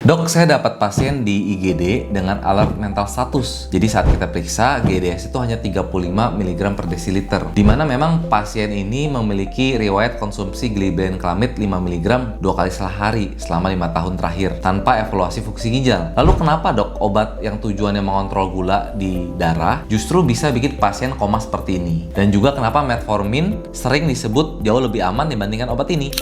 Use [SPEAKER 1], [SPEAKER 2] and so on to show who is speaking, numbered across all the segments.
[SPEAKER 1] Dok, saya dapat pasien di IGD dengan alert mental status. Jadi saat kita periksa, GDS itu hanya 35 mg per desiliter. Di mana memang pasien ini memiliki riwayat konsumsi glibenclamid 5 mg 2 kali sehari selama 5 tahun terakhir tanpa evaluasi fungsi ginjal. Lalu kenapa dok, obat yang tujuannya mengontrol gula di darah justru bisa bikin pasien koma seperti ini? Dan juga kenapa metformin sering disebut jauh lebih aman dibandingkan obat ini?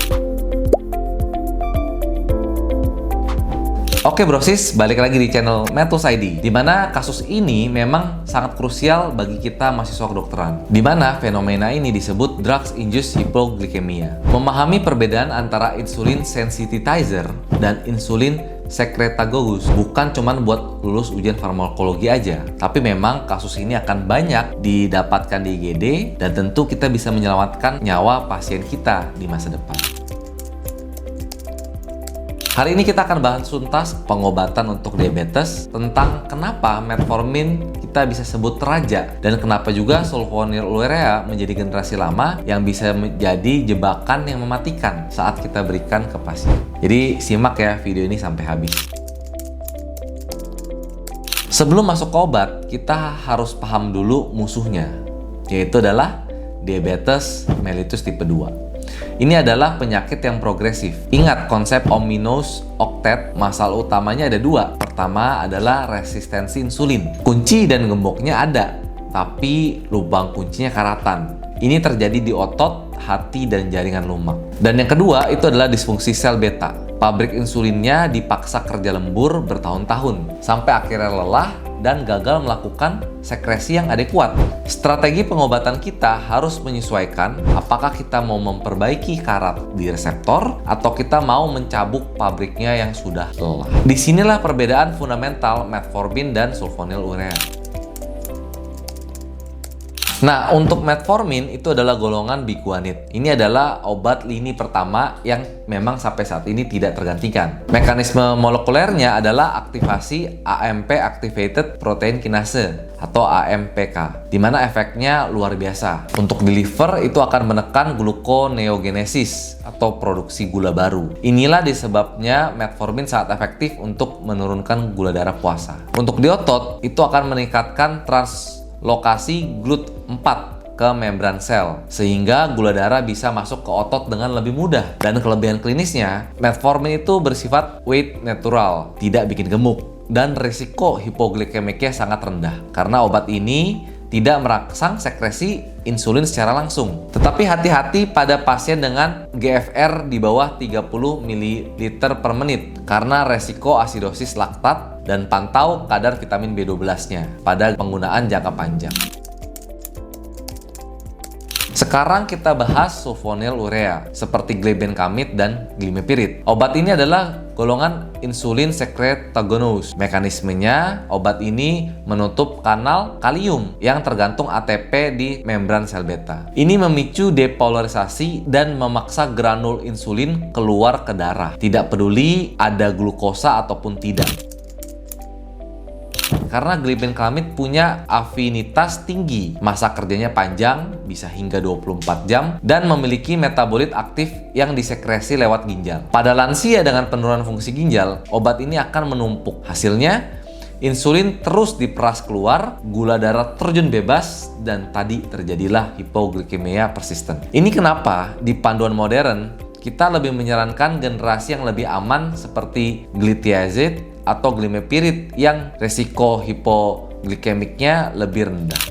[SPEAKER 1] Oke brosis, balik lagi di channel Medtools ID, di mana kasus ini memang sangat krusial bagi kita mahasiswa kedokteran, di mana fenomena ini disebut drugs-induced hypoglycemia. Memahami perbedaan antara insulin sensitizer dan insulin secretagogus bukan cuma buat lulus ujian farmakologi aja, tapi memang kasus ini akan banyak didapatkan di IGD dan tentu kita bisa menyelamatkan nyawa pasien kita di masa depan. Hari ini kita akan bahas tuntas pengobatan untuk diabetes, tentang kenapa metformin kita bisa sebut raja, dan kenapa juga sulfonylurea menjadi generasi lama yang bisa menjadi jebakan yang mematikan saat kita berikan ke pasien. Jadi simak ya video ini sampai habis. Sebelum masuk ke obat, kita harus paham dulu musuhnya, yaitu adalah diabetes mellitus tipe 2. Ini adalah penyakit yang progresif. Ingat konsep ominous octet, masalah utamanya ada dua. Pertama adalah resistensi insulin. Kunci dan gemboknya ada, tapi lubang kuncinya karatan. Ini terjadi di otot, hati, dan jaringan lumak. Dan yang kedua itu adalah disfungsi sel beta. Pabrik insulinnya dipaksa kerja lembur bertahun-tahun, sampai akhirnya lelah dan gagal melakukan sekresi yang adekuat. Strategi pengobatan kita harus menyesuaikan apakah kita mau memperbaiki karat di reseptor atau kita mau mencabuk pabriknya yang sudah lelah. Disinilah perbedaan fundamental metformin dan sulfonylurea. Nah, untuk metformin itu adalah golongan biguanid. Ini adalah obat lini pertama yang memang sampai saat ini tidak tergantikan. Mekanisme molekulernya adalah aktivasi AMP Activated Protein Kinase atau AMPK, di mana efeknya luar biasa. Untuk di liver itu akan menekan gluconeogenesis atau produksi gula baru. Inilah disebabnya metformin sangat efektif untuk menurunkan gula darah puasa. Untuk di otot itu akan meningkatkan translokasi GLUT4 ke membran sel, sehingga gula darah bisa masuk ke otot dengan lebih mudah. Dan kelebihan klinisnya, metformin itu bersifat weight neutral, tidak bikin gemuk, dan risiko hipoglikemiknya sangat rendah karena obat ini tidak merangsang sekresi insulin secara langsung. Tetapi hati-hati pada pasien dengan GFR di bawah 30 ml per menit karena resiko asidosis laktat, dan pantau kadar vitamin B12-nya pada penggunaan jangka panjang. Sekarang kita bahas sulfonylurea seperti glibenclamid dan glimepiride. Obat ini adalah golongan insulin secretagogus. Mekanismenya, obat ini menutup kanal kalium yang tergantung ATP di membran sel beta. Ini memicu depolarisasi dan memaksa granul insulin keluar ke darah, tidak peduli ada glukosa ataupun tidak. Karena glibenclamid punya afinitas tinggi, masa kerjanya panjang, bisa hingga 24 jam, dan memiliki metabolit aktif yang disekresi lewat ginjal. Pada lansia dengan penurunan fungsi ginjal, obat ini akan menumpuk. Hasilnya, insulin terus diperas keluar, gula darah terjun bebas, dan tadi terjadilah hipoglikemia persisten. Ini kenapa di panduan modern, kita lebih menyarankan generasi yang lebih aman seperti glitiazide atau glimepiride yang resiko hipoglikemiknya lebih rendah.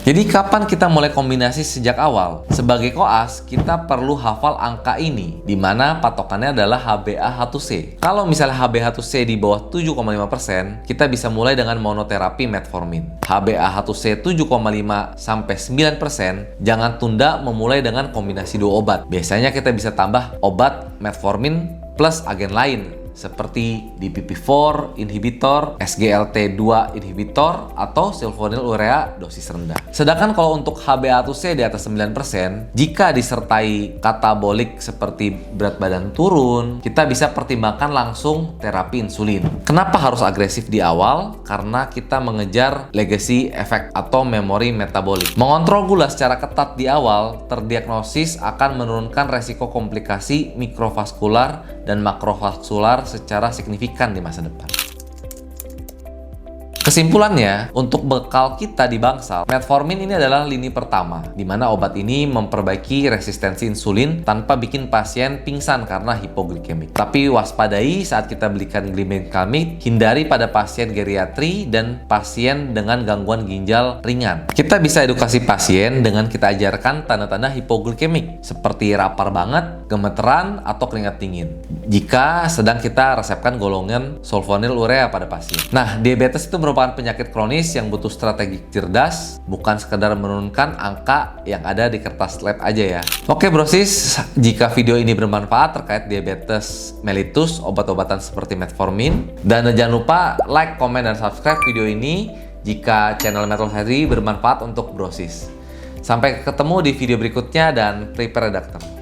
[SPEAKER 1] Jadi kapan kita mulai kombinasi sejak awal? Sebagai koas, kita perlu hafal angka ini, di mana patokannya adalah HbA1c. Kalau misalnya HbA1c di bawah 7,5%, kita bisa mulai dengan monoterapi metformin. HbA1c 7,5 sampai 9%, jangan tunda memulai dengan kombinasi 2 obat. Biasanya kita bisa tambah obat metformin plus agen lain seperti DPP-4 inhibitor, SGLT2 inhibitor, atau sulfonylurea dosis rendah. Sedangkan kalau untuk HbA1c di atas 9%, jika disertai katabolik seperti berat badan turun, kita bisa pertimbangkan langsung terapi insulin. Kenapa harus agresif di awal? Karena kita mengejar legacy effect atau memori metabolik. Mengontrol gula secara ketat di awal terdiagnosis akan menurunkan resiko komplikasi mikrovaskular dan makrovaskular secara signifikan di masa depan. Kesimpulannya, untuk bekal kita di Bangsal, metformin ini adalah lini pertama, di mana obat ini memperbaiki resistensi insulin tanpa bikin pasien pingsan karena hipoglikemik. Tapi waspadai saat kita belikan glibenclamide, hindari pada pasien geriatri dan pasien dengan gangguan ginjal ringan. Kita bisa edukasi pasien dengan kita ajarkan tanda-tanda hipoglikemik, seperti lapar banget, gemeteran, atau keringat dingin. Jika sedang kita resepkan golongan sulfonylurea pada pasien. Nah, diabetes itu merupakan penyakit kronis yang butuh strategi cerdas, bukan sekedar menurunkan angka yang ada di kertas lab aja ya. Oke brosis, jika video ini bermanfaat terkait diabetes mellitus, obat-obatan seperti metformin, dan jangan lupa like, komen, dan subscribe video ini jika channel Metal Healthy bermanfaat untuk brosis. Sampai ketemu di video berikutnya dan prepare dokter.